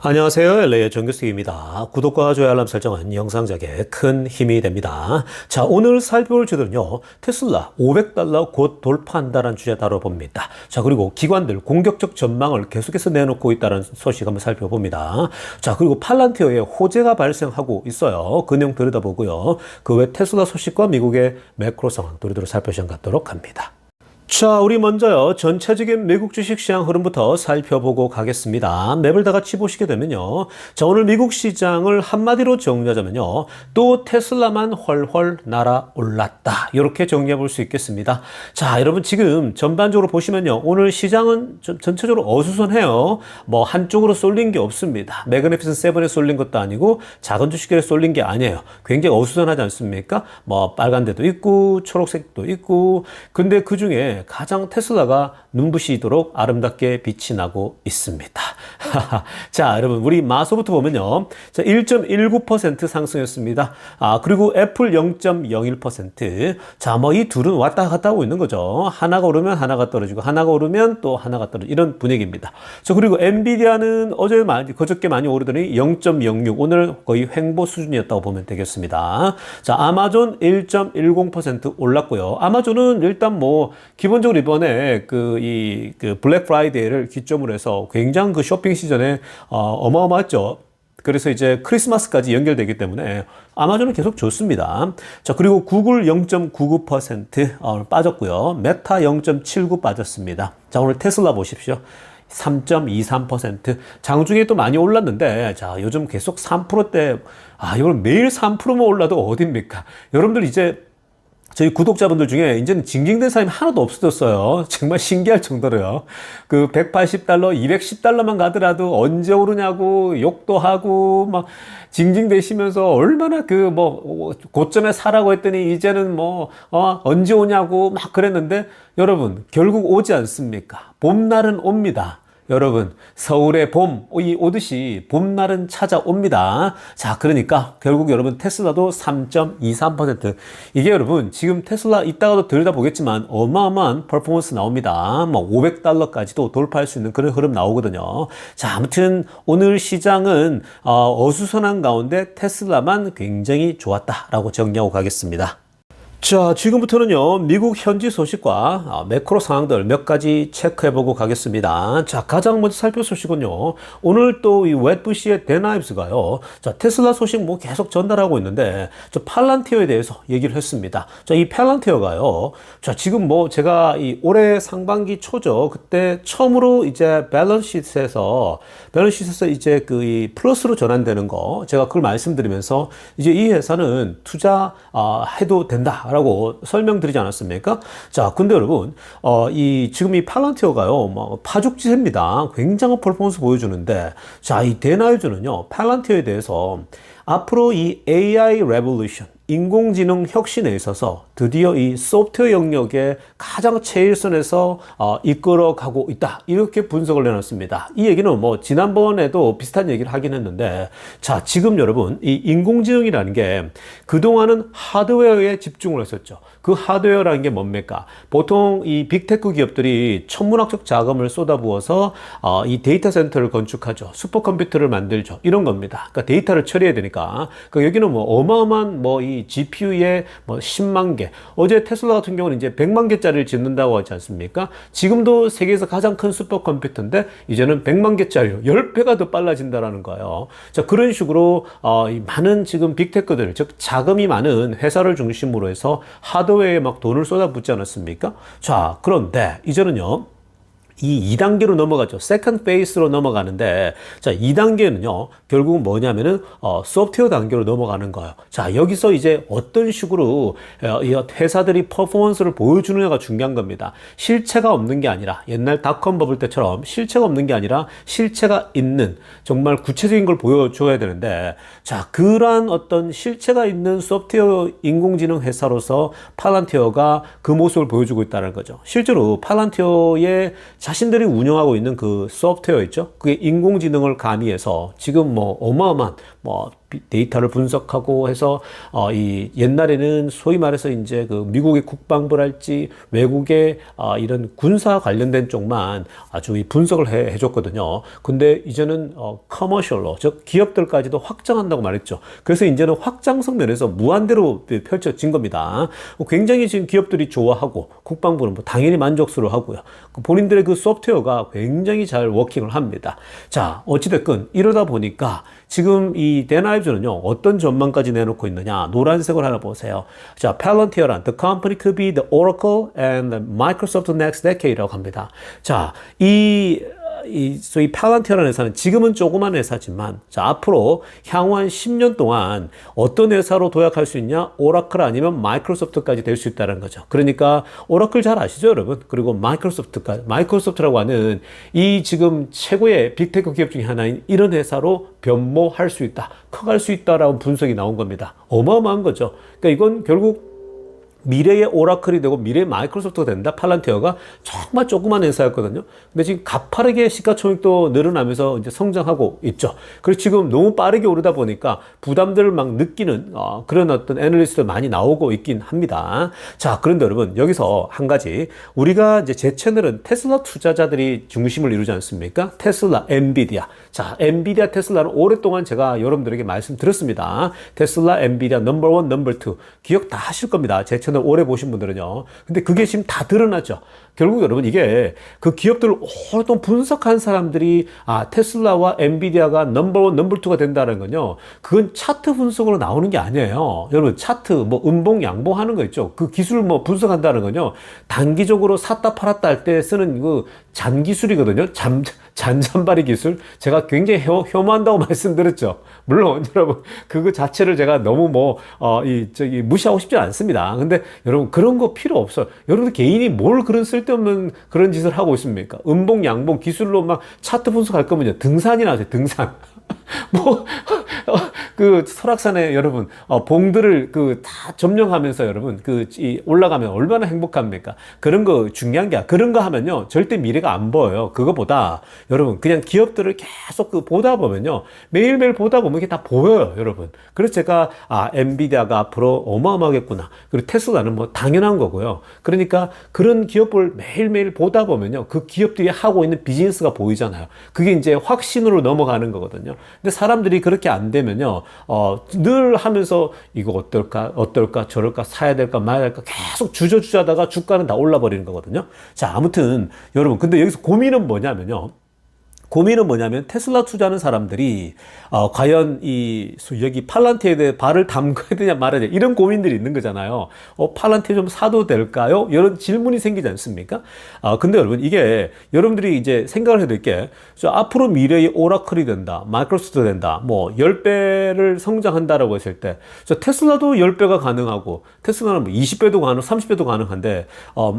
안녕하세요. LA의 정규수입니다. 구독과 좋아요 알람 설정은 영상 제작에 큰 힘이 됩니다. 자, 오늘 살펴볼 주제는요. 테슬라 $500 곧 돌파한다는 주제 다뤄봅니다. 자, 그리고 기관들 공격적 전망을 계속해서 내놓고 있다는 소식 한번 살펴봅니다. 자, 그리고 팔란티어에 호재가 발생하고 있어요. 그 내용 들여다보고요. 그 외 테슬라 소식과 미국의 매크로 상황 도리도록 살펴보시는 것 같도록 합니다. 자, 우리 먼저요. 전체적인 미국 주식시장 흐름부터 살펴보고 가겠습니다. 맵을 다 같이 보시게 되면요. 자, 오늘 미국 시장을 한마디로 정리하자면요. 또 테슬라만 훨훨 날아올랐다. 이렇게 정리해 볼 수 있겠습니다. 자, 여러분 지금 전반적으로 보시면요. 오늘 시장은 전체적으로 어수선해요. 뭐 한쪽으로 쏠린 게 없습니다. 매그니피슨 세븐에 쏠린 것도 아니고 작은 주식에 쏠린 게 아니에요. 굉장히 어수선하지 않습니까? 뭐 빨간 데도 있고 초록색도 있고 근데 그 중에 가장 테슬라가 눈부시도록 아름답게 빛이 나고 있습니다. 자, 여러분 우리 마소부터 보면요. 자, 1.19% 상승했습니다. 그리고 애플 0.01%. 자, 뭐 이 둘은 왔다 갔다 하고 있는 거죠. 하나가 오르면 하나가 떨어지고 하나가 오르면 또 하나가 떨어지고 이런 분위기입니다. 자, 그리고 엔비디아는 그저께 많이 오르더니 0.06 오늘 거의 횡보 수준이었다고 보면 되겠습니다. 자, 아마존 1.10% 올랐고요. 아마존은 일단 뭐 기본적으로 이번에 그 블랙 프라이데이를 기점으로 해서 굉장히 그 쇼핑 시즌에 어마어마했죠. 그래서 이제 크리스마스까지 연결되기 때문에 아마존은 계속 좋습니다. 자, 그리고 구글 0.99% 빠졌고요. 메타 0.79 빠졌습니다. 자, 오늘 테슬라 보십시오. 3.23% 장중에 또 많이 올랐는데 자, 요즘 계속 3%대 이걸 매일 3%만 올라도 어딥니까? 여러분들 이제 저희 구독자분들 중에 이제는 징징된 사람이 하나도 없어졌어요. 정말 신기할 정도로요. 그 $180, $210만 가더라도 언제 오르냐고 욕도 하고 막 징징대시면서 얼마나 고점에 사라고 했더니 이제는 언제 오냐고 막 그랬는데 여러분 결국 오지 않습니까? 봄날은 옵니다. 여러분 서울의 봄 오듯이 봄날은 찾아옵니다. 자, 그러니까 결국 여러분 테슬라도 3.23% 이게 여러분 지금 테슬라 이따가도 들여다보겠지만 어마어마한 퍼포먼스 나옵니다. 뭐 $500까지도 돌파할 수 있는 그런 흐름 나오거든요. 자, 아무튼 오늘 시장은 어수선한 가운데 테슬라만 굉장히 좋았다라고 정리하고 가겠습니다. 자, 지금부터는요, 미국 현지 소식과 매크로 상황들 몇 가지 체크해보고 가겠습니다. 자, 가장 먼저 살펴볼 소식은요, 오늘 또 이 웻부시의 댄 아이브스가요, 자, 테슬라 소식 뭐 계속 전달하고 있는데, 저 팔란티어에 대해서 얘기를 했습니다. 자, 이 팔란티어가요, 자, 지금 뭐 제가 이 올해 상반기 초죠, 그때 처음으로 이제 밸런스시트에서 이제 이 플러스로 전환되는 거, 제가 그걸 말씀드리면서, 이제 이 회사는 해도 된다. 라고 설명드리지 않았습니까? 자, 근데 여러분, 지금 이 팔란티어가요, 파죽지세입니다. 굉장한 퍼포먼스 보여주는데, 자, 이 데나이즈는요, 팔란티어에 대해서 앞으로 이 AI 레볼루션, 인공지능 혁신에 있어서 드디어 이 소프트웨어 영역에 가장 최일선에서 이끌어가고 있다. 이렇게 분석을 내놨습니다. 이 얘기는 뭐 지난번에도 비슷한 얘기를 하긴 했는데 자, 지금 여러분 이 인공지능이라는 게 그동안은 하드웨어에 집중을 했었죠. 그 하드웨어라는 게 뭡니까? 보통 이 빅테크 기업들이 천문학적 자금을 쏟아부어서 이 데이터 센터를 건축하죠. 슈퍼컴퓨터를 만들죠. 이런 겁니다. 그러니까 데이터를 처리해야 되니까. 그러니까 여기는 뭐 어마어마한 이 GPU에 10만 개. 어제 테슬라 같은 경우는 이제 100만 개짜리를 짓는다고 하지 않습니까? 지금도 세계에서 가장 큰 슈퍼컴퓨터인데 이제는 100만 개짜리로 10배가 더 빨라진다라는 거예요. 자, 그런 식으로 이 많은 지금 빅테크들, 즉 자금이 많은 회사를 중심으로 해서 하드웨어에 막 돈을 쏟아붓지 않았습니까? 자, 그런데 이제는요. 이 2단계로 넘어가죠. 세컨드 페이스로 넘어가는데, 자, 2단계는요, 결국은 뭐냐면은, 소프트웨어 단계로 넘어가는 거예요. 자, 여기서 이제 어떤 식으로, 이 회사들이 퍼포먼스를 보여주느냐가 중요한 겁니다. 실체가 없는 게 아니라, 옛날 닷컴 버블 때처럼 실체가 없는 게 아니라, 실체가 있는, 정말 구체적인 걸 보여줘야 되는데, 자, 그러한 어떤 실체가 있는 소프트웨어 인공지능 회사로서 팔란티어가 그 모습을 보여주고 있다는 거죠. 실제로 팔란티어의 자신들이 운영하고 있는 그 소프트웨어 있죠? 그게 인공지능을 가미해서 지금 뭐 어마어마한 뭐 데이터를 분석하고 해서 이 옛날에는 소위 말해서 이제 그 미국의 국방부랄지 외국의 이런 군사 관련된 쪽만 아주 이 분석을 해줬거든요. 근데 이제는 커머셜로 즉 기업들까지도 확장한다고 말했죠. 그래서 이제는 확장성 면에서 무한대로 펼쳐진 겁니다. 굉장히 지금 기업들이 좋아하고 국방부는 뭐 당연히 만족스러워하고요. 본인들의 그 소프트웨어가 굉장히 잘 워킹을 합니다. 자, 어찌됐건 이러다 보니까 지금 이 댄 아이브즈는요, 어떤 전망까지 내놓고 있느냐. 노란색을 하나 보세요. 자, Palantir란 The company could be the Oracle and the Microsoft next decade라고 합니다. 자, 소위 팔란티어라는 회사는 지금은 조그만 회사지만, 자, 앞으로 향후 한 10년 동안 어떤 회사로 도약할 수 있냐? 오라클 아니면 마이크로소프트까지 될 수 있다는 거죠. 그러니까 오라클 잘 아시죠, 여러분? 그리고 마이크로소프트라고 하는 이 지금 최고의 빅테크 기업 중에 하나인 이런 회사로 변모할 수 있다, 커갈 수 있다라는 분석이 나온 겁니다. 어마어마한 거죠. 그러니까 이건 결국 미래의 오라클이 되고 미래의 마이크로소프트가 된다. 팔란티어가 정말 조그만 회사였거든요. 근데 지금 가파르게 시가총액도 늘어나면서 이제 성장하고 있죠. 그래서 지금 너무 빠르게 오르다 보니까 부담들을 막 느끼는 그런 어떤 애널리스트들 많이 나오고 있긴 합니다. 자, 그런데 여러분 여기서 한 가지, 우리가 이제 제 채널은 테슬라 투자자들이 중심을 이루지 않습니까? 테슬라, 엔비디아. 자, 엔비디아, 테슬라는 오랫동안 제가 여러분들에게 말씀드렸습니다. 테슬라, 엔비디아 넘버 원, 넘버 투. 기억 다 하실 겁니다. 제 채널 오래 보신 분들은요. 근데 그게 지금 다 드러나죠. 결국 여러분 이게 그 기업들을 오랫동안 분석한 사람들이 테슬라와 엔비디아가 넘버원, 넘버2가 된다는 건요. 그건 차트 분석으로 나오는 게 아니에요. 여러분 차트 뭐 음봉, 양봉 하는 거 있죠. 그 기술 뭐 분석한다는 건요. 단기적으로 샀다 팔았다 할 때 쓰는 그 잔기술이거든요. 잔잔바리 기술. 제가 굉장히 혐오한다고 말씀드렸죠. 물론 여러분 그거 자체를 제가 너무 무시하고 싶지 않습니다. 근데 여러분 그런 거 필요 없어요. 여러분 개인이 뭘 그런 쓸데없는 그런 짓을 하고 있습니까? 음봉, 양봉 기술로 막 차트 분석할 거면요. 등산이나 하세요. 등산. 그 설악산에 여러분 봉들을 다 점령하면서 여러분 올라가면 얼마나 행복합니까? 그런 거 중요한 게 그런 거 하면요 절대 미래가 안 보여요. 그거보다 여러분 그냥 기업들을 계속 보다 보면요 매일매일 보다 보면 이게 다 보여요, 여러분. 그래서 제가 엔비디아가 앞으로 어마어마하겠구나. 그리고 테슬라는 뭐 당연한 거고요. 그러니까 그런 기업을 매일매일 보다 보면요 그 기업들이 하고 있는 비즈니스가 보이잖아요. 그게 이제 확신으로 넘어가는 거거든요. 근데 사람들이 그렇게 안 되면요, 늘 하면서 이거 어떨까, 저럴까, 사야 될까, 말아야 될까 계속 주저주저하다가 주가는 다 올라버리는 거거든요. 자, 아무튼 여러분, 근데 여기서 고민은 뭐냐면 테슬라 투자하는 사람들이 과연 여기 팔란티어에 대해 발을 담가야 되냐 말아야 되냐 이런 고민들이 있는 거잖아요. 팔란티어 좀 사도 될까요? 이런 질문이 생기지 않습니까? 근데 여러분 이게 여러분들이 이제 생각을 해야 될 게 앞으로 미래의 오라클이 된다, 마이크로소프트 된다, 뭐 10배를 성장한다라고 했을 때 테슬라도 10배가 가능하고 테슬라는 뭐 20배도 가능, 30배도 가능한데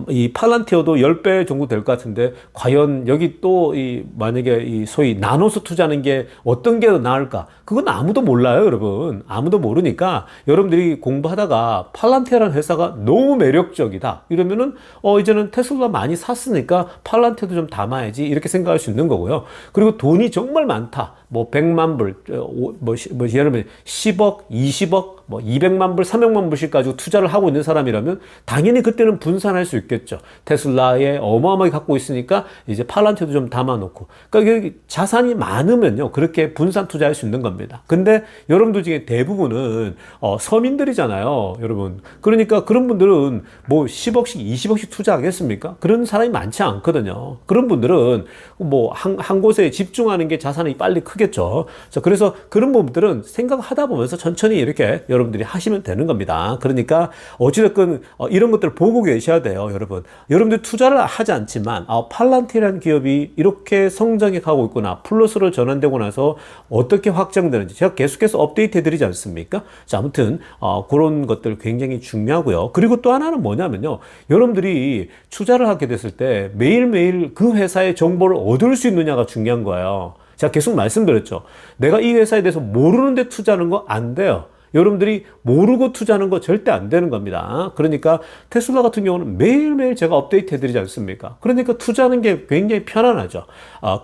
이 팔란티어도 10배 정도 될 것 같은데 과연 여기 또 만약에 소위 나눠서 투자하는 게 어떤 게 더 나을까? 그건 아무도 몰라요, 여러분. 아무도 모르니까 여러분들이 공부하다가 팔란티어라는 회사가 너무 매력적이다. 이러면은 이제는 테슬라 많이 샀으니까 팔란티어도 좀 담아야지 이렇게 생각할 수 있는 거고요. 그리고 돈이 정말 많다. 뭐 100만 불, 예를 들면 10억, 20억, 뭐 200만 불, 300만 불씩 가지고 투자를 하고 있는 사람이라면 당연히 그때는 분산할 수 있겠죠. 테슬라에 어마어마하게 갖고 있으니까 이제 팔란티어도 좀 담아놓고. 그러니까 자산이 많으면요. 그렇게 분산 투자할 수 있는 겁니다. 근데 여러분들 중에 대부분은 서민들이잖아요. 여러분. 그러니까 그런 분들은 뭐 10억씩, 20억씩 투자하겠습니까? 그런 사람이 많지 않거든요. 그런 분들은 뭐 한 곳에 집중하는 게 자산이 빨리 크겠죠. 자, 그래서 그런 부분들은 생각하다 보면서 천천히 이렇게 여러분들이 하시면 되는 겁니다. 그러니까 어찌됐건 이런 것들을 보고 계셔야 돼요, 여러분. 여러분들 투자를 하지 않지만 팔란티라는 기업이 이렇게 성장해 가고 있구나. 플러스로 전환되고 나서 어떻게 확장되는지 제가 계속해서 업데이트 해드리지 않습니까? 자, 아무튼 그런 것들 굉장히 중요하고요. 그리고 또 하나는 뭐냐면요. 여러분들이 투자를 하게 됐을 때 매일매일 그 회사의 정보를 얻을 수 있느냐가 중요한 거예요. 제가 계속 말씀드렸죠. 내가 이 회사에 대해서 모르는데 투자하는 거 안 돼요. 여러분들이 모르고 투자하는 거 절대 안 되는 겁니다. 그러니까 테슬라 같은 경우는 매일매일 제가 업데이트 해드리지 않습니까? 그러니까 투자하는 게 굉장히 편안하죠.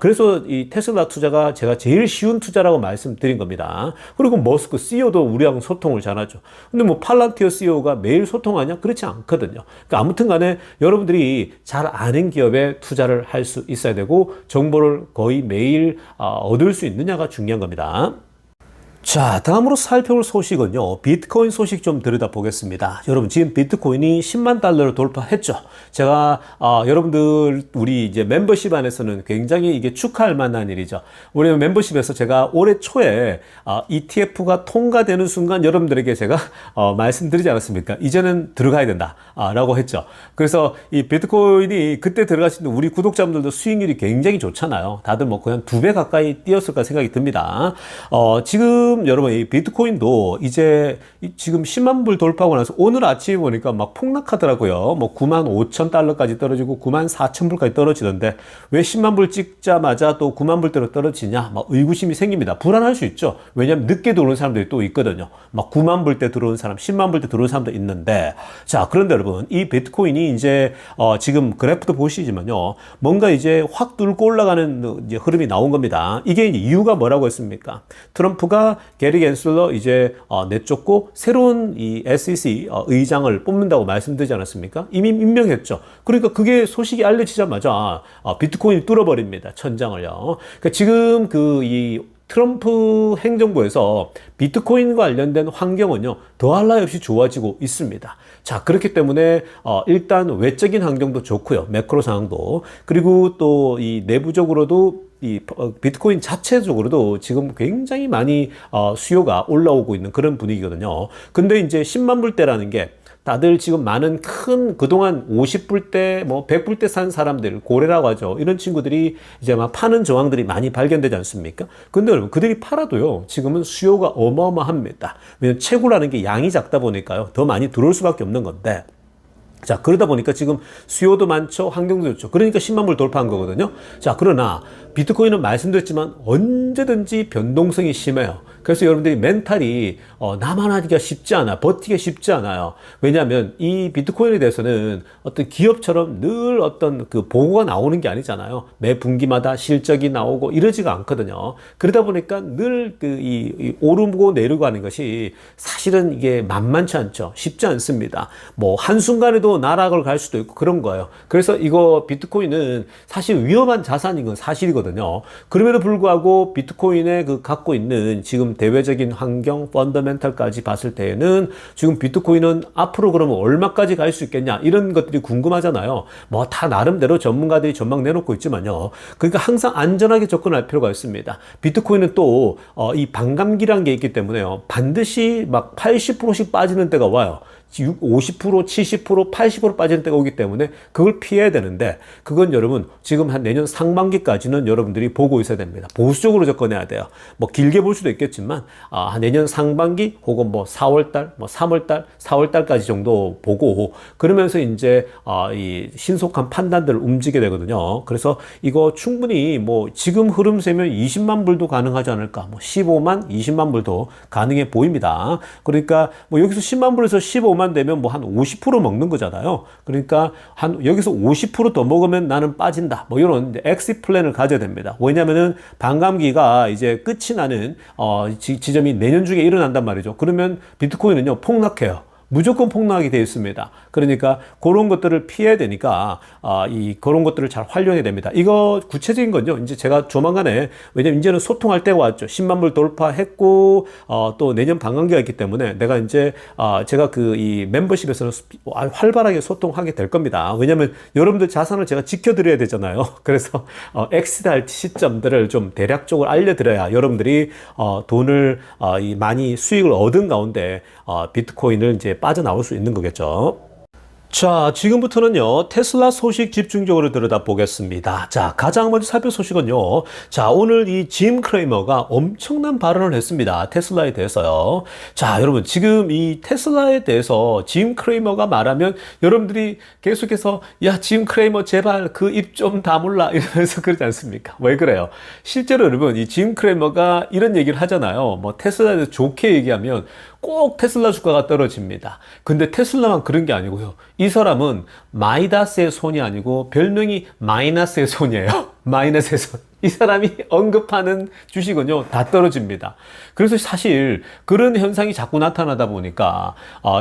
그래서 이 테슬라 투자가 제가 제일 쉬운 투자라고 말씀드린 겁니다. 그리고 머스크 CEO도 우리하고 소통을 잘하죠. 근데 뭐 팔란티어 CEO가 매일 소통하냐? 그렇지 않거든요. 그러니까 아무튼 간에 여러분들이 잘 아는 기업에 투자를 할 수 있어야 되고 정보를 거의 매일 얻을 수 있느냐가 중요한 겁니다. 자, 다음으로 살펴볼 소식은요, 비트코인 소식 좀 들여다보겠습니다. 여러분, 지금 비트코인이 10만 달러를 돌파했죠. 제가, 여러분들, 우리 이제 멤버십 안에서는 굉장히 이게 축하할 만한 일이죠. 우리 멤버십에서 제가 올해 초에, ETF가 통과되는 순간 여러분들에게 제가, 말씀드리지 않았습니까? 이제는 들어가야 된다. 라고 했죠. 그래서 이 비트코인이 그때 들어가신 우리 구독자분들도 수익률이 굉장히 좋잖아요. 다들 뭐 그냥 2배 가까이 뛰었을까 생각이 듭니다. 지금 여러분 이 비트코인도 이제 지금 10만 불 돌파하고 나서 오늘 아침에 보니까 막 폭락하더라고요. 뭐 9만 5천 달러까지 떨어지고 9만 4천 불까지 떨어지던데 왜 10만 불 찍자마자 또 9만 불대로 떨어지냐? 막 의구심이 생깁니다. 불안할 수 있죠. 왜냐하면 늦게 들어오는 사람들이 또 있거든요. 막 9만 불대 들어오는 사람, 10만 불대 들어오는 사람도 있는데, 자, 그런데 여러분 이 비트코인이 이제 지금 그래프도 보시지만요, 뭔가 이제 확 뚫고 올라가는 이제 흐름이 나온 겁니다. 이게 이제 이유가 뭐라고 했습니까? 트럼프가 게리 겐슬러 이제 내쫓고 새로운 이 SEC 의장을 뽑는다고 말씀드리지 않았습니까? 이미 임명했죠. 그러니까 그게 소식이 알려지자마자 비트코인이 뚫어버립니다. 천장을요. 그러니까 지금 그 이 트럼프 행정부에서 비트코인과 관련된 환경은요, 더할 나위 없이 좋아지고 있습니다. 자, 그렇기 때문에 일단 외적인 환경도 좋고요, 매크로 상황도. 그리고 또 이 내부적으로도 이 비트코인 자체적으로도 지금 굉장히 많이 수요가 올라오고 있는 그런 분위기거든요. 근데 이제 10만 불대라는 게 다들 지금 많은 큰 그동안 50불대 뭐 100불대 산 사람들, 고래라고 하죠. 이런 친구들이 이제 막 파는 정황들이 많이 발견되지 않습니까? 근데 여러분 그들이 팔아도요, 지금은 수요가 어마어마합니다. 왜냐면 채굴하는 게 양이 작다 보니까요, 더 많이 들어올 수밖에 없는 건데, 자, 그러다 보니까 지금 수요도 많죠, 환경도 좋죠. 그러니까 10만 불 돌파한 거거든요. 자, 그러나 비트코인은 말씀드렸지만 언제든지 변동성이 심해요. 그래서 여러분들이 멘탈이 나만 하기가 쉽지 않아, 버티기가 쉽지 않아요. 왜냐하면 이 비트코인에 대해서는 어떤 기업처럼 늘 어떤 그 보고가 나오는 게 아니잖아요. 매 분기마다 실적이 나오고 이러지가 않거든요. 그러다 보니까 늘 그 이 오르고 내리고 하는 것이 사실은 이게 만만치 않죠. 쉽지 않습니다. 뭐 한순간에도 나락을 갈 수도 있고 그런 거예요. 그래서 이거 비트코인은 사실 위험한 자산인 건 사실이거든요. 그럼에도 불구하고 비트코인에 그 갖고 있는 지금 대외적인 환경, 펀더멘탈까지 봤을 때에는 지금 비트코인은 앞으로 그러면 얼마까지 갈 수 있겠냐, 이런 것들이 궁금하잖아요. 뭐 다 나름대로 전문가들이 전망 내놓고 있지만요. 그러니까 항상 안전하게 접근할 필요가 있습니다. 비트코인은 또 이 반감기란 게 있기 때문에요, 반드시 막 80%씩 빠지는 때가 와요. 50%, 70%, 80% 빠지는 때가 오기 때문에 그걸 피해야 되는데, 그건 여러분 지금 한 내년 상반기까지는 여러분들이 보고 있어야 됩니다. 보수적으로 접근해야 돼요. 뭐 길게 볼 수도 있겠지만 내년 상반기 혹은 뭐 4월달, 뭐 3월달, 4월달까지 정도 보고, 그러면서 이제 이 신속한 판단들을 움직이게 되거든요. 그래서 이거 충분히 뭐 지금 흐름세면 20만 불도 가능하지 않을까, 뭐 15만, 20만 불도 가능해 보입니다. 그러니까 뭐 여기서 10만 불에서 15만 되면 뭐 한 50% 먹는 거잖아요. 그러니까 한 여기서 50% 더 먹으면 나는 빠진다, 뭐 이런 엑시트 플랜을 가져야 됩니다. 왜냐면은 반감기가 이제 끝이 나는 지점이 내년 중에 일어난단 말이죠. 그러면 비트코인은요 폭락해요. 무조건 폭락하게 되어 있습니다. 그러니까 그런 것들을 피해야 되니까 그런 것들을 잘 활용해야 됩니다. 이거 구체적인 건요, 이제 제가 조만간에, 왜냐면 이제는 소통할 때가 왔죠. 10만 불 돌파했고 또 내년 반감기가 있기 때문에 내가 이제 제가 그 이 멤버십에서는 활발하게 소통하게 될 겁니다. 왜냐면 여러분들 자산을 제가 지켜드려야 되잖아요. 그래서 엑시트할 시점들을 좀 대략적으로 알려드려야 여러분들이 돈을 많이 수익을 얻은 가운데 비트코인을 이제 빠져나올 수 있는 거겠죠. 자, 지금부터는요, 테슬라 소식 집중적으로 들여다보겠습니다. 자, 가장 먼저 살펴볼 소식은요, 자, 오늘 이 짐 크레이머가 엄청난 발언을 했습니다. 테슬라에 대해서요. 자, 여러분, 지금 이 테슬라에 대해서 짐 크레이머가 말하면 여러분들이 계속해서, 야, 짐 크레이머 제발 그 입 좀 다물라, 이러면서 그러지 않습니까? 왜 그래요? 실제로 여러분, 이 짐 크레이머가 이런 얘기를 하잖아요. 뭐, 테슬라에 대해서 좋게 얘기하면 꼭 테슬라 주가가 떨어집니다. 근데 테슬라만 그런 게 아니고요. 이 사람은 마이다스의 손이 아니고 별명이 마이너스의 손이에요. 마이너스의 손. 이 사람이 언급하는 주식은요, 다 떨어집니다. 그래서 사실 그런 현상이 자꾸 나타나다 보니까,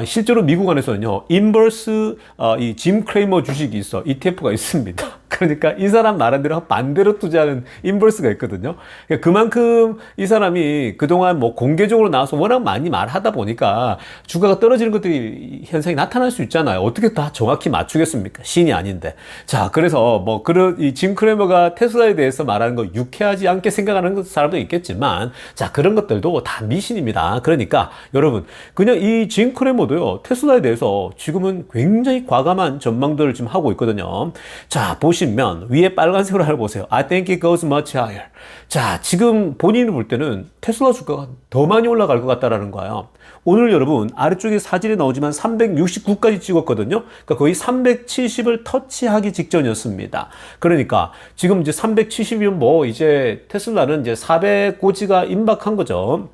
실제로 미국 안에서는요, 인버스, 이 짐 크레이머 주식이 있어. ETF가 있습니다. 그러니까 이 사람 말한대로 반대로 투자하는 인버스가 있거든요. 그러니까 그만큼 이 사람이 그동안 뭐 공개적으로 나와서 워낙 많이 말하다 보니까 주가가 떨어지는 것들이 현상이 나타날 수 있잖아요. 어떻게 다 정확히 맞추겠습니까? 신이 아닌데. 자, 그래서 뭐 그런 이 짐 크레이머가 테슬라에 대해서 말하는 거 유쾌하지 않게 생각하는 사람도 있겠지만, 자, 그런 것들도 다 미신입니다. 그러니까 여러분, 그냥 이 짐 크레이머도요, 테슬라에 대해서 지금은 굉장히 과감한 전망들을 지금 하고 있거든요. 자, 보시면 위에 빨간색으로 하나 보세요. I think it goes much higher. 자, 지금 본인이 볼 때는 테슬라 주가가 더 많이 올라갈 것 같다라는 거예요. 오늘 여러분 아래쪽에 사진이 나오지만 369까지 찍었거든요. 그러니까 거의 370을 터치하기 직전이었습니다. 그러니까 지금 이제 370이면 뭐 이제 테슬라는 이제 400 고지가 임박한 거죠.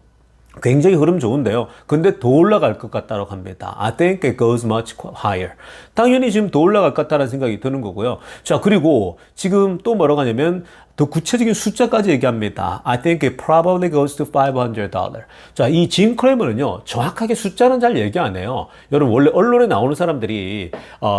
굉장히 흐름 좋은데요. 근데 더 올라갈 것 같다고 합니다. I think it goes much higher. 당연히 지금 더 올라갈 것 같다는 생각이 드는 거고요. 자, 그리고 지금 또 뭐라고 하냐면 더 구체적인 숫자까지 얘기합니다. I think it probably goes to $500. 자, 이 짐 크레머는요, 정확하게 숫자는 잘 얘기 안 해요. 여러분, 원래 언론에 나오는 사람들이,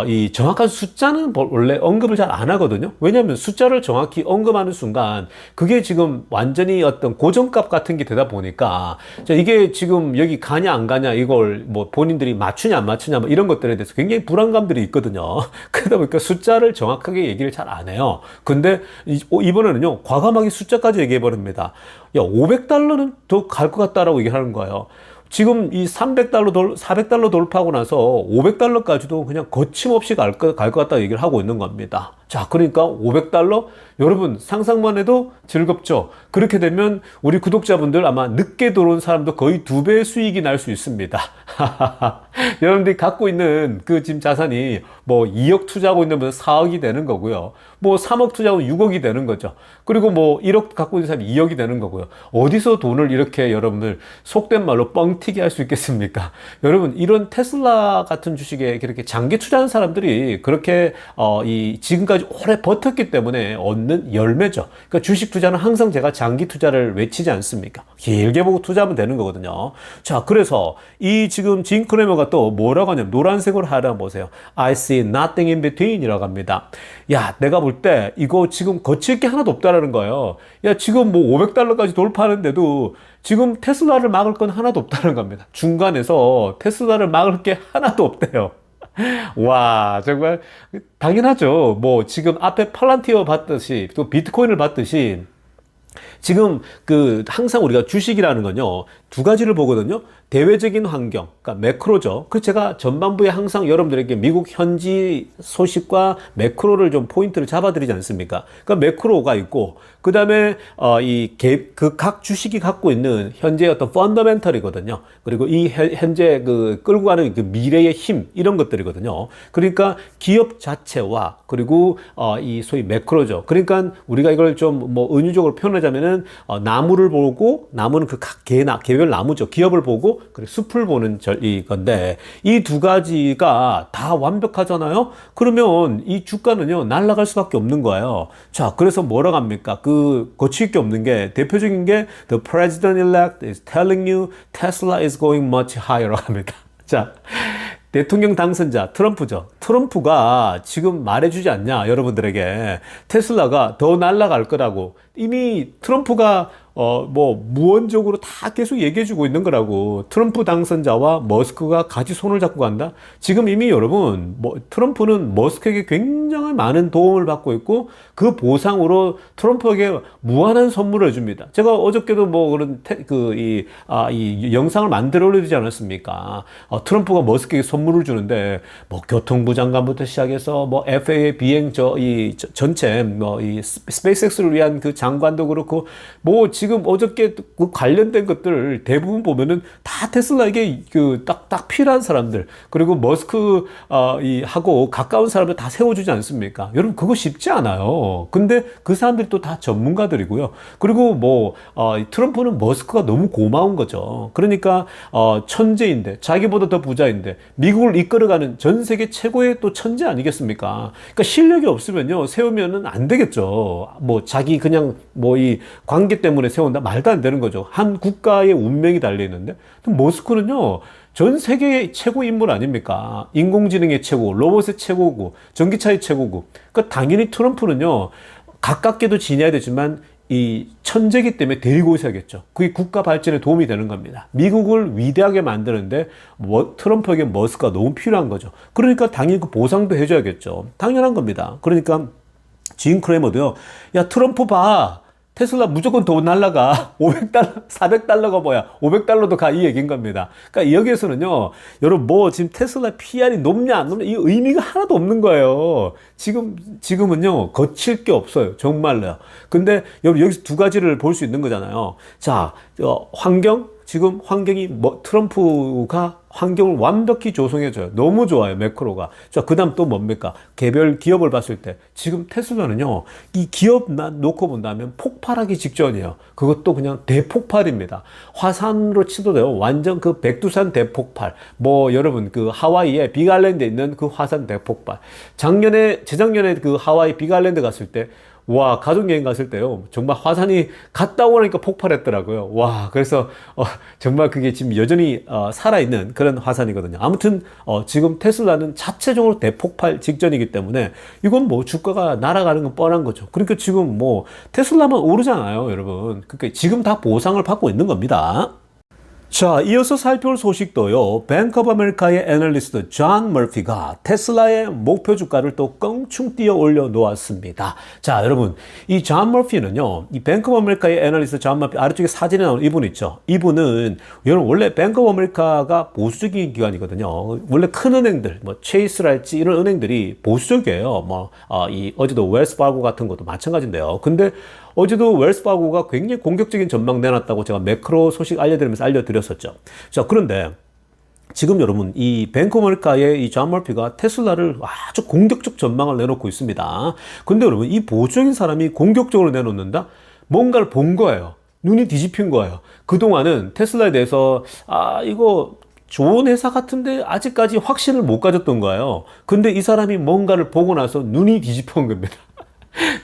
이 정확한 숫자는 원래 언급을 잘 안 하거든요. 왜냐하면 숫자를 정확히 언급하는 순간, 그게 지금 완전히 어떤 고정값 같은 게 되다 보니까, 자, 이게 지금 여기 가냐 안 가냐, 이걸 뭐 본인들이 맞추냐 안 맞추냐, 뭐 이런 것들에 대해서 굉장히 불안감들이 있거든요. 그러다 보니까 숫자를 정확하게 얘기를 잘 안 해요. 근데 이번에는요, 과감하게 숫자까지 얘기해버립니다. 야, $500는 더 갈 것 같다라고 얘기하는 거예요. 지금 이 $300, 400달러 돌파하고 나서 $500까지도 그냥 거침없이 갈 것 같다 얘기를 하고 있는 겁니다. 자, 그러니까 $500? 여러분, 상상만 해도 즐겁죠? 그렇게 되면 우리 구독자분들 아마 늦게 들어온 사람도 거의 2배의 수익이 날 수 있습니다. 여러분들이 갖고 있는 그 지금 자산이 뭐 2억 투자하고 있는 분은 4억이 되는 거고요. 뭐 3억 투자하면 6억이 되는 거죠. 그리고 뭐 1억 갖고 있는 사람이 2억이 되는 거고요. 어디서 돈을 이렇게 여러분들 속된 말로 뻥튀기 할 수 있겠습니까? 여러분, 이런 테슬라 같은 주식에 그렇게 장기 투자하는 사람들이 그렇게 이 지금까지 오래 버텼기 때문에 얻는 열매죠. 그러니까 주식 투자는 항상 제가 장기 투자를 외치지 않습니까? 길게 보고 투자하면 되는 거거든요. 자, 그래서 이 지금 짐 크레머가 또 뭐라고 하냐면 노란색으로 하나 보세요. I see nothing in between 이라고 합니다. 야, 내가 볼 때 이거 지금 거칠 게 하나도 없다라는 거예요. 야, 지금 뭐 $500까지 돌파하는데도 지금 테슬라를 막을 건 하나도 없다는 겁니다. 중간에서 테슬라를 막을 게 하나도 없대요. 와, 정말 당연하죠. 뭐 지금 앞에 팔란티어 봤듯이 또 비트코인을 봤듯이 지금 항상 우리가 주식이라는 건요, 두 가지를 보거든요. 대외적인 환경, 그러니까 매크로죠. 그 제가 전반부에 항상 여러분들에게 미국 현지 소식과 매크로를 좀 포인트를 잡아드리지 않습니까? 그러니까 매크로가 있고, 그 다음에 각 주식이 갖고 있는 현재 어떤 펀더멘털이거든요. 그리고 이 현재 끌고 가는 그 미래의 힘, 이런 것들이거든요. 그러니까 기업 자체와 그리고 이 소위 매크로죠. 그러니까 우리가 이걸 좀 뭐 은유적으로 표현하자면은 나무를 보고, 나무는 그 각 개별 나무죠. 기업을 보고 그리고 숲을 보는 건데, 이 두 가지가 다 완벽하잖아요. 그러면 이 주가는요, 날아갈 수밖에 없는 거예요. 자, 그래서 뭐라고 합니까? 거칠 게 없는 게, 대표적인 게 The President-elect is telling you Tesla is going much higher라고 합니다. 자, 대통령 당선자 트럼프죠. 트럼프가 지금 말해주지 않냐, 여러분들에게. 테슬라가 더 날아갈 거라고. 이미 트럼프가 무언적으로 다 계속 얘기해주고 있는 거라고. 트럼프 당선자와 머스크가 같이 손을 잡고 간다? 지금 이미 여러분, 트럼프는 머스크에게 굉장히 많은 도움을 받고 있고, 그 보상으로 트럼프에게 무한한 선물을 해줍니다. 제가 어저께도 이 영상을 만들어 올려주지 않았습니까? 트럼프가 머스크에게 선물을 주는데, 교통부 장관부터 시작해서, FAA 비행 전체, 이 스페이스X를 위한 그 장관도 그렇고, 지금 지금 어저께 그 관련된 것들 대부분 보면은 다 테슬라에게 그 딱 필요한 사람들, 그리고 머스크 하고 가까운 사람들 다 세워주지 않습니까? 여러분 그거 쉽지 않아요. 근데 그 사람들이 또 다 전문가들이고요. 그리고 트럼프는 머스크가 너무 고마운 거죠. 그러니까 천재인데, 자기보다 더 부자인데, 미국을 이끌어가는 전 세계 최고의 또 천재 아니겠습니까? 그러니까 실력이 없으면요, 세우면은 안 되겠죠. 자기 그냥 이 관계 때문에 세운다? 말도 안 되는 거죠. 한 국가의 운명이 달려있는데. 머스크는요, 전 세계의 최고 인물 아닙니까? 인공지능의 최고, 로봇의 최고고, 전기차의 최고고. 그러니까 당연히 트럼프는요, 가깝게도 지내야 되지만 이 천재기 때문에 데리고 있어야겠죠. 그게 국가 발전에 도움이 되는 겁니다. 미국을 위대하게 만드는데 트럼프에게 머스크가 너무 필요한 거죠. 그러니까 당연히 그 보상도 해줘야겠죠. 당연한 겁니다. 그러니까 진 크레머도요, 야 트럼프 봐, 테슬라 무조건 돈 날라가. 500달러, 400달러가 뭐야. 500달러도 가. 이 얘기인 겁니다. 그러니까 여기에서는요, 여러분 지금 테슬라 PR이 높냐, 안 높냐, 이 의미가 하나도 없는 거예요. 지금은요, 거칠 게 없어요. 정말로요. 근데 여러분 여기서 두 가지를 볼 수 있는 거잖아요. 자, 지금 환경이 트럼프가 환경을 완벽히 조성해줘요. 너무 좋아요, 매크로가. 자, 그 다음 또 뭡니까? 개별 기업을 봤을 때, 지금 테슬라는요, 이 기업 놓고 본다면 폭발하기 직전이에요. 그것도 그냥 대폭발입니다. 화산으로 치도돼요. 완전 그 백두산 대폭발. 여러분, 그 하와이에 빅아일랜드에 있는 그 화산 대폭발. 재작년에 그 하와이 빅아일랜드 갔을 때, 와, 가족여행 갔을 때요, 정말 화산이 갔다 오니까 폭발했더라고요. 와, 그래서 정말 그게 지금 여전히 살아있는 그런 화산이거든요. 아무튼 지금 테슬라는 자체적으로 대폭발 직전이기 때문에 이건 주가가 날아가는 건 뻔한 거죠. 그러니까 지금 테슬라만 오르잖아요, 여러분. 그러니까 지금 다 보상을 받고 있는 겁니다. 자, 이어서 살펴볼 소식도요, 뱅크 오브 아메리카의 애널리스트 존 머피가 테슬라의 목표 주가를 또 껑충 뛰어 올려 놓았습니다. 자, 여러분, 이 존 머피는요, 이 뱅크 오브 아메리카의 애널리스트 존 머피, 아래쪽에 사진에 나오는 이분 있죠. 이분은, 여러분, 원래 뱅크 오브 아메리카가 보수적인 기관이거든요. 원래 큰 은행들, 체이스랄지 이런 은행들이 보수적이에요. 어제도 웰스파고 같은 것도 마찬가지인데요. 근데 어제도 웰스파고가 굉장히 공격적인 전망 내놨다고 제가 매크로 소식 알려드렸었죠. 자, 그런데 지금 여러분, 이 뱅크 오브 아메리카의 이 존 머피가 테슬라를 아주 공격적 전망을 내놓고 있습니다. 근데 여러분, 이 보수적인 사람이 공격적으로 내놓는다? 뭔가를 본 거예요. 눈이 뒤집힌 거예요. 그동안은 테슬라에 대해서 이거 좋은 회사 같은데 아직까지 확신을 못 가졌던 거예요. 근데 이 사람이 뭔가를 보고 나서 눈이 뒤집힌 겁니다.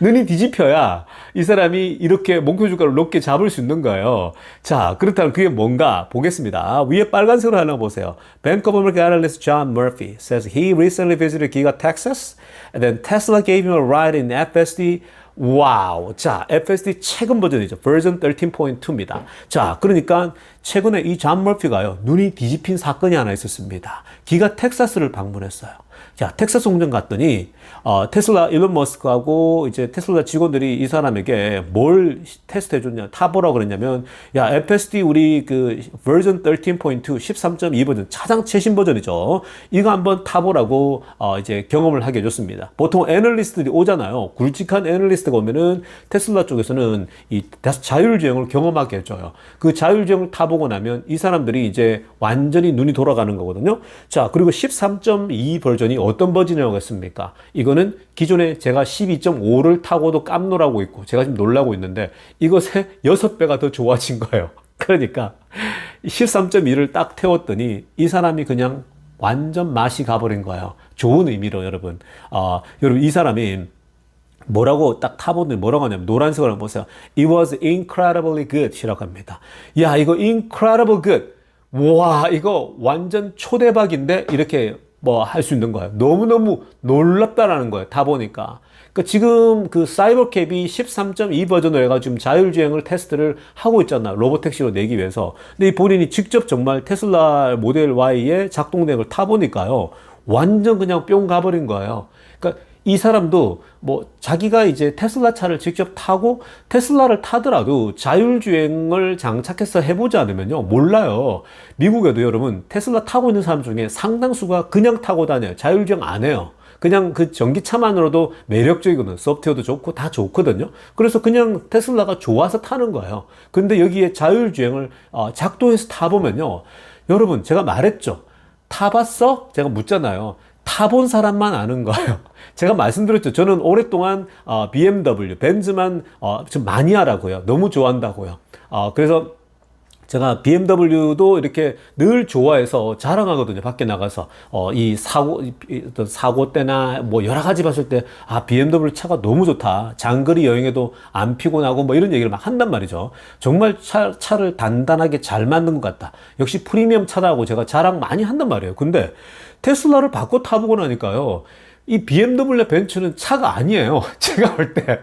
눈이 뒤집혀야 이 사람이 이렇게 목표 주가를 높게 잡을 수 있는 거예요. 자, 그렇다면 그게 뭔가 보겠습니다. 위에 빨간색으로 하나 보세요. Bank of America analyst John Murphy says he recently visited Giga Texas and then Tesla gave him a ride in FSD. 와우. 자, FSD 최근 버전이죠. 버전 13.2입니다. 자, 그러니까 최근에 이 존 머피가요, 눈이 뒤집힌 사건이 하나 있었습니다. 기가 텍사스를 방문했어요. 자, 텍사스 공장 갔더니 테슬라 일론 머스크하고 이제 테슬라 직원들이 이 사람에게 뭘 테스트 해줬냐, 타보라고 그랬냐면, 야, FSD 우리 그 버전 13.2 13.2 버전 가장 최신 버전이죠. 이거 한번 타보라고 이제 경험을 하게 해줬습니다. 보통 애널리스트들이 오잖아요. 굵직한 애널리스트가 오면은 테슬라 쪽에서는 이 자율주행을 경험하게 해줘요. 그 자율주행을 타보고 나면 이 사람들이 이제 완전히 눈이 돌아가는 거거든요. 자, 그리고 13.2 버전이 어떤 버전이라고 했습니까? 이거는 기존에 제가 12.5를 타고도 깜놀하고 있고 제가 지금 놀라고 있는데 이것의 6배가 더 좋아진 거예요. 그러니까 13.2를 딱 태웠더니 이 사람이 그냥 완전 맛이 가버린 거예요. 좋은 의미로 여러분. 여러분 이 사람이 뭐라고 딱 타보더니 뭐라고 하냐면 노란색으로 보세요. It was incredibly good 이라고 합니다. 야, 이거 incredible good. 와, 이거 완전 초대박인데 이렇게 할 수 있는 거예요. 너무너무 놀랍다라는 거예요. 다 보니까. 그러니까 지금 그 사이버캡이 13.2 버전으로 해가지고 지금 자율주행을 테스트를 하고 있잖아요. 로보택시로 내기 위해서. 근데 이 본인이 직접 정말 테슬라 모델 Y의 작동된 걸 타보니까요, 완전 그냥 뿅 가버린 거예요. 그러니까 이 사람도 자기가 이제 테슬라 차를 직접 타고 테슬라를 타더라도 자율주행을 장착해서 해보지 않으면요, 몰라요. 미국에도 여러분 테슬라 타고 있는 사람 중에 상당수가 그냥 타고 다녀요. 자율주행 안 해요. 그냥 그 전기차만으로도 매력적이거든요. 소프트웨어도 좋고 다 좋거든요. 그래서 그냥 테슬라가 좋아서 타는 거예요. 근데 여기에 자율주행을 작동해서 타보면요. 여러분, 제가 말했죠. 타봤어? 제가 묻잖아요. 타본 사람만 아는 거예요. 제가 말씀드렸죠. 저는 오랫동안 BMW, 벤츠만 좀 마니아라고요. 너무 좋아한다고요. 그래서 제가 BMW도 이렇게 늘 좋아해서 자랑하거든요. 밖에 나가서. 어떤 사고 때나 뭐 여러 가지 봤을 때, BMW 차가 너무 좋다. 장거리 여행에도 안 피곤하고 뭐 이런 얘기를 막 한단 말이죠. 정말 차를 단단하게 잘 만든 것 같다. 역시 프리미엄 차다고 제가 자랑 많이 한단 말이에요. 근데 테슬라를 바꿔 타보고 나니까요. 이 BMW 벤츠는 차가 아니에요. 제가 볼 때.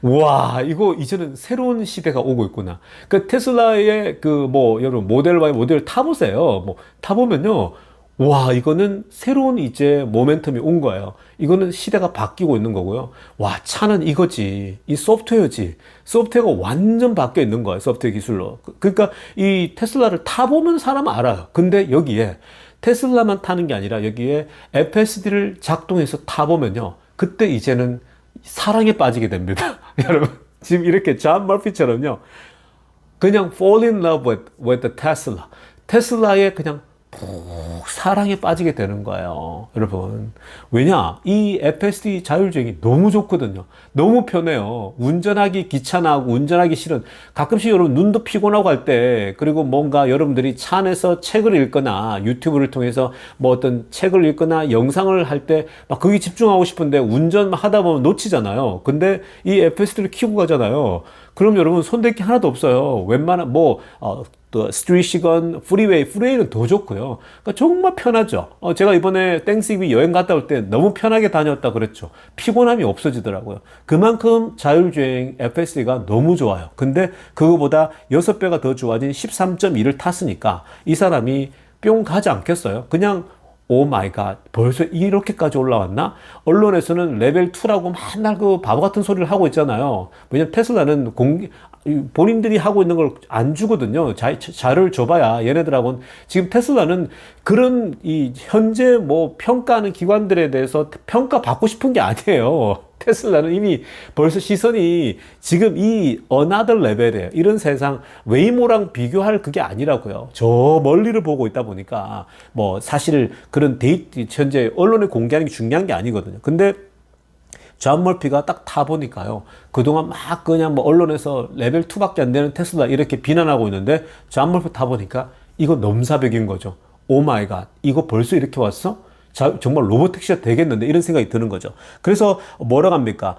와, 이거 이제는 새로운 시대가 오고 있구나. 그 테슬라의 여러분 모델 Y 모델 타보세요. 뭐 타보면요. 와, 이거는 새로운 이제 모멘텀이 온 거예요. 이거는 시대가 바뀌고 있는 거고요. 와, 차는 이거지. 이 소프트웨어지. 소프트웨어가 완전 바뀌어 있는 거예요. 소프트웨어 기술로. 그러니까 이 테슬라를 타보면 사람은 알아요. 근데 여기에 테슬라만 타는 게 아니라 여기에 FSD를 작동해서 타보면요. 그때 이제는 사랑에 빠지게 됩니다. 여러분, 지금 이렇게 존 머피처럼요. 그냥 fall in love with the Tesla. 테슬라에 그냥 푹 사랑에 빠지게 되는 거예요. 여러분. 왜냐? 이 FSD 자율주행이 너무 좋거든요. 너무 편해요. 운전하기 귀찮아하고 운전하기 싫은. 가끔씩 여러분 눈도 피곤하고 할 때, 그리고 뭔가 여러분들이 차 안에서 책을 읽거나 유튜브를 통해서 뭐 어떤 책을 읽거나 영상을 할 때 막 거기 집중하고 싶은데 운전 하다 보면 놓치잖아요. 근데 이 FSD를 키고 가잖아요. 그럼 여러분 손댈 게 하나도 없어요. 웬만한 또 스트리시건, 프리웨이는 더 좋고요. 그러니까 정말 편하죠. 제가 이번에 땡스기비 여행 갔다 올 때 너무 편하게 다녔다 그랬죠. 피곤함이 없어지더라고요. 그만큼 자율주행 FSD가 너무 좋아요. 근데 그거보다 6배가 더 좋아진 13.2를 탔으니까 이 사람이 뿅 가지 않겠어요? 그냥 오 마이 갓, 벌써 이렇게까지 올라왔나? 언론에서는 레벨 2라고 맨날 그 바보 같은 소리를 하고 있잖아요. 왜냐면 테슬라는 본인들이 하고 있는 걸 안 주거든요. 자료를 줘봐야 얘네들하고는. 지금 테슬라는 그런 현재 뭐 평가하는 기관들에 대해서 평가받고 싶은 게 아니에요. 테슬라는 이미 벌써 시선이 지금 이 another 레벨이에요. 이런 세상 웨이모랑 비교할 그게 아니라고요. 저 멀리를 보고 있다 보니까 뭐 사실 그런 데이트 현재 언론에 공개하는 게 중요한 게 아니거든요. 근데 존 머피가 딱 타보니까요. 그동안 막 그냥 뭐 언론에서 레벨 2밖에 안 되는 테슬라 이렇게 비난하고 있는데 존 머피 타보니까 이거 넘사벽인 거죠. 오 마이 갓. 이거 벌써 이렇게 왔어? 정말 로봇택시가 되겠는데 이런 생각이 드는 거죠. 그래서 뭐라고 합니까?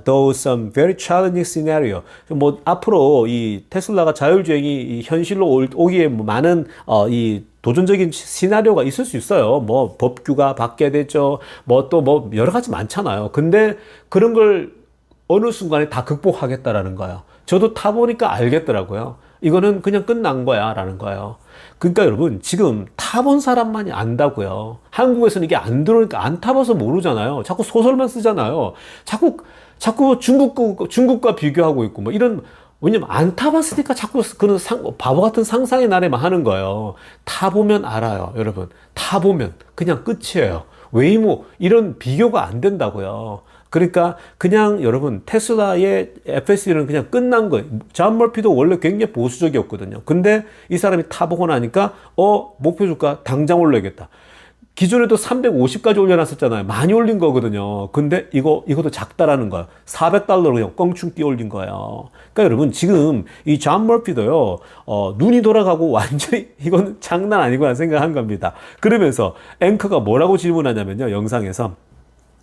Though some very challenging scenario. 뭐 앞으로 이 테슬라가 자율주행이 현실로 오기에 많은 이 도전적인 시나리오가 있을 수 있어요. 뭐 법규가 바뀌어야 되죠. 뭐 또 뭐 여러 가지 많잖아요. 근데 그런 걸 어느 순간에 다 극복하겠다라는 거예요. 저도 타보니까 알겠더라고요. 이거는 그냥 끝난 거야 라는 거예요. 그러니까 여러분 지금 타본 사람만이 안다고요. 한국에서는 이게 안 들어오니까 안 타봐서 모르잖아요. 자꾸 소설만 쓰잖아요. 자꾸 중국과 비교하고 있고 뭐 이런. 왜냐면 안 타봤으니까 자꾸 그런 바보 같은 상상의 나래만 하는 거예요. 타보면 알아요, 여러분. 타보면 그냥 끝이에요. 웨이모 이런 비교가 안 된다고요. 그러니까 그냥 여러분 테슬라의 FSD는 그냥 끝난 거예요. 존 머피도 원래 굉장히 보수적이었거든요. 근데 이 사람이 타보고 나니까 목표 주가 당장 올려야겠다. 기존에도 350까지 올려놨었잖아요. 많이 올린 거거든요. 근데 이것도 작다라는 거예요. 400달러로 그냥 껑충 뛰어 올린 거예요. 그러니까 여러분, 지금 이 존 머피도요, 눈이 돌아가고 완전히 이건 장난 아니구나 생각한 겁니다. 그러면서 앵커가 뭐라고 질문하냐면요, 영상에서.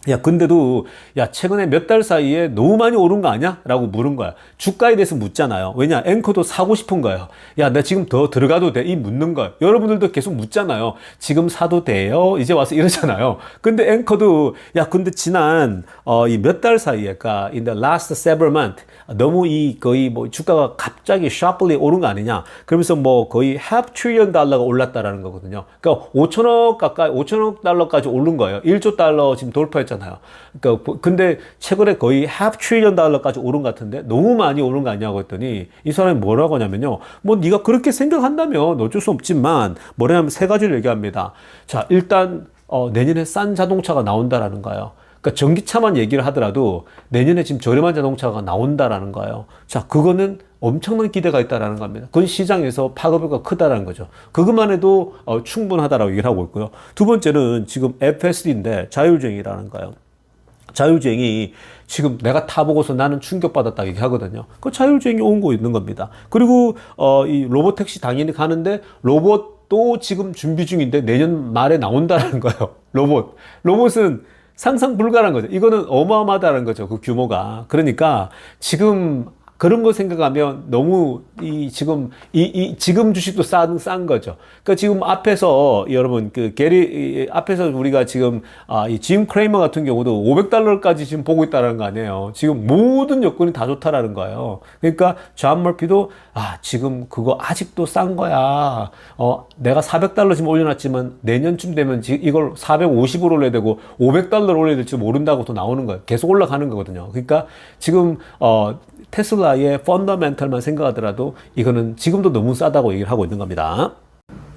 야, 근데도, 야, 최근에 몇 달 사이에 너무 많이 오른 거 아니야? 라고 물은 거야. 주가에 대해서 묻잖아요. 왜냐, 앵커도 사고 싶은 거예요. 야, 나 지금 더 들어가도 돼? 이 묻는 거야. 여러분들도 계속 묻잖아요. 지금 사도 돼요? 이제 와서 이러잖아요. 근데 앵커도, 야, 근데 지난, 이 몇 달 사이에, 그니까, in the last several months, 너무 거의 뭐 주가가 갑자기 sharply 오른 거 아니냐? 그러면서 뭐 거의 half trillion 달러가 올랐다라는 거거든요. 그러니까 5천억 달러까지 오른 거예요. 1조 달러 지금 돌파했잖아요. 그러니까 근데 최근에 거의 half trillion 달러까지 오른 것 같은데 너무 많이 오른 거 아니냐고 했더니 이 사람이 뭐라고 하냐면요. 뭐 네가 그렇게 생각한다면 어쩔 수 없지만 뭐냐면 세 가지를 얘기합니다. 자, 일단 내년에 싼 자동차가 나온다라는 거예요. 그러니까 전기차만 얘기를 하더라도 내년에 지금 저렴한 자동차가 나온다라는 거예요. 자, 그거는 엄청난 기대가 있다라는 겁니다. 그건 시장에서 파급력가 크다라는 거죠. 그것만 해도 충분하다라고 얘기를 하고 있고요. 두 번째는 지금 FSD인데 자율주행이라는 거예요. 자율주행이 지금 내가 타보고서 나는 충격받았다 얘기하거든요. 그 자율주행이 오고 있는 겁니다. 그리고 이 로봇택시 당연히 가는데 로봇도 지금 준비 중인데 내년 말에 나온다는 거예요. 로봇은 상상 불가한 거죠. 이거는 어마어마하다는 거죠. 그 규모가. 그러니까 지금 그런 거 생각하면 너무 지금 주식도 싼 거죠. 그러니까 지금 앞에서 여러분 앞에서 우리가 지금 이 짐 크레이머 같은 경우도 $500까지 지금 보고 있다는 거 아니에요. 지금 모든 여건이 다 좋다라는 거예요. 그러니까 존 머피도 지금 그거 아직도 싼 거야. 내가 $400 지금 올려놨지만 내년쯤 되면 이걸 450으로 올려야 되고 $500를 올려야 될지 모른다고 또 나오는 거예요. 계속 올라가는 거거든요. 그러니까 지금 테슬라의 펀더멘털만 생각하더라도 이거는 지금도 너무 싸다고 얘기를 하고 있는 겁니다.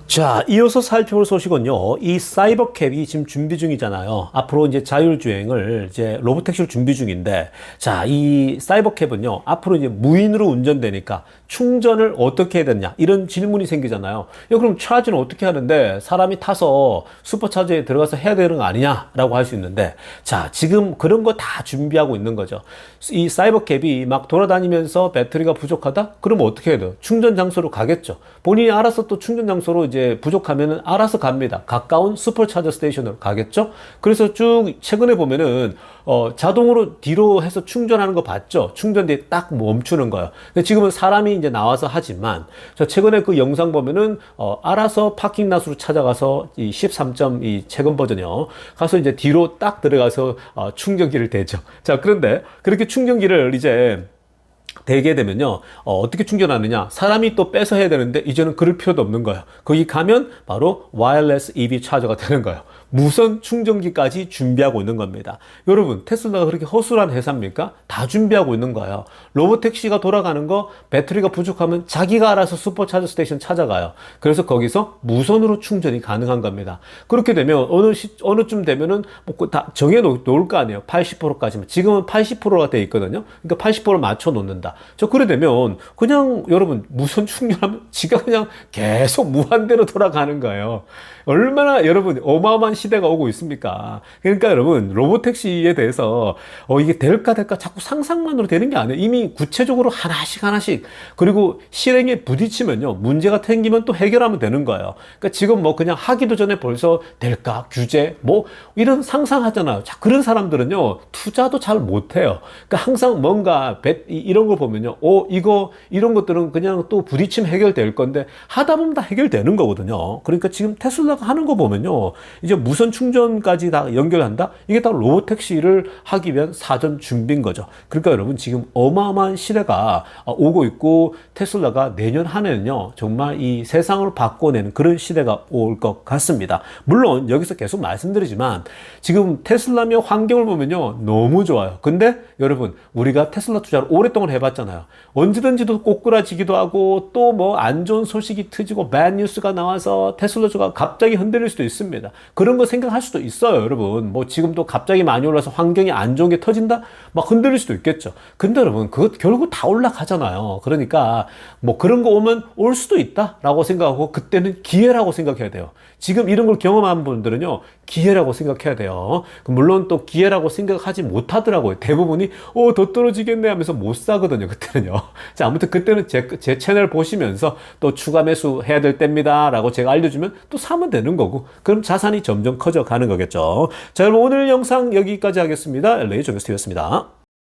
자, 이어서 살펴볼 소식은요. 이 사이버캡이 지금 준비 중이잖아요. 앞으로 이제 자율주행을 이제 로봇택시를 준비 중인데, 자, 이 사이버캡은요. 앞으로 이제 무인으로 운전되니까 충전을 어떻게 해야 되느냐 이런 질문이 생기잖아요. 그럼 차지는 어떻게 하는데 사람이 타서 슈퍼차저에 들어가서 해야 되는 거 아니냐라고 할 수 있는데, 자, 지금 그런 거 다 준비하고 있는 거죠. 이 사이버캡이 막 돌아다니면서 배터리가 부족하다? 그러면 어떻게 해야 돼요? 충전 장소로 가겠죠. 본인이 알아서 또 충전 장소로 이제 부족하면은 알아서 갑니다. 가까운 슈퍼차저 스테이션으로 가겠죠. 그래서 쭉 최근에 보면은 자동으로 뒤로 해서 충전하는 거 봤죠. 충전대에 딱 멈추는 거예요. 근데 지금은 사람이 이제 나와서 하지만, 저 최근에 그 영상 보면은 알아서 파킹랏으로 찾아가서 이 13점 이 최근 버전이요. 가서 이제 뒤로 딱 들어가서 충전기를 대죠. 자, 그런데 그렇게 충전기를 이제 대게 되면요, 어떻게 충전하느냐? 사람이 또 빼서 해야 되는데, 이제는 그럴 필요도 없는 거예요. 거기 가면 바로 와이어리스 EV 차저가 되는 거예요. 무선 충전기까지 준비하고 있는 겁니다. 여러분, 테슬라가 그렇게 허술한 회사입니까? 다 준비하고 있는 거예요. 로봇택시가 돌아가는 거, 배터리가 부족하면 자기가 알아서 슈퍼차저 스테이션 찾아가요. 그래서 거기서 무선으로 충전이 가능한 겁니다. 그렇게 되면 어느쯤 되면은 뭐 다 정해 놓을 거 아니에요. 80%까지만. 지금은 80%가 돼 있거든요. 그러니까 80%를 맞춰 놓는다. 그래 되면 그냥 여러분 무선 충전하면 지가 그냥 계속 무한대로 돌아가는 거예요. 얼마나 여러분 어마어마한 시대가 오고 있습니까? 그러니까 여러분 로봇택시에 대해서 이게 될까 자꾸 상상만으로 되는 게 아니에요. 이미 구체적으로 하나씩 그리고 실행에 부딪히면요 문제가 생기면 또 해결하면 되는 거예요. 그러니까 지금 뭐 그냥 하기도 전에 벌써 될까 규제 뭐 이런 상상하잖아요. 자, 그런 사람들은요 투자도 잘 못해요. 그러니까 항상 뭔가 이런 걸 보면요 이런 것들은 그냥 또 부딪히면 해결될 건데 하다 보면 다 해결되는 거거든요. 그러니까 지금 테슬라가 하는 거 보면요 이제 무선 충전까지 다 연결한다? 이게 다 로봇택시를 하기 위한 사전 준비인 거죠. 그러니까 여러분 지금 어마어마한 시대가 오고 있고 테슬라가 내년 한 해는요 정말 이 세상을 바꿔내는 그런 시대가 올 것 같습니다. 물론 여기서 계속 말씀드리지만 지금 테슬라며 환경을 보면요 너무 좋아요. 근데 여러분 우리가 테슬라 투자를 오랫동안 해봤잖아요. 언제든지도 꼬꾸라지기도 하고 또 뭐 안 좋은 소식이 터지고 배드 뉴스가 나와서 테슬라주가 갑자기 흔들릴 수도 있습니다. 그런 거 생각할 수도 있어요, 여러분. 뭐 지금도 갑자기 많이 올라서 환경이 안 좋은 게 터진다? 막 흔들릴 수도 있겠죠. 근데 여러분, 그것 결국 다 올라가잖아요. 그러니까 뭐 그런 거 오면 올 수도 있다라고 생각하고 그때는 기회라고 생각해야 돼요. 지금 이런 걸 경험한 분들은요, 기회라고 생각해야 돼요. 물론 또 기회라고 생각하지 못하더라고요. 대부분이, 더 떨어지겠네 하면서 못 사거든요, 그때는요. 자, 아무튼 그때는 제 채널 보시면서 또 추가 매수 해야 될 때입니다. 라고 제가 알려주면 또 사면 되는 거고, 그럼 자산이 점점 커져 가는 거겠죠. 자, 여러분 오늘 영상 여기까지 하겠습니다. LA 정교스TV였습니다.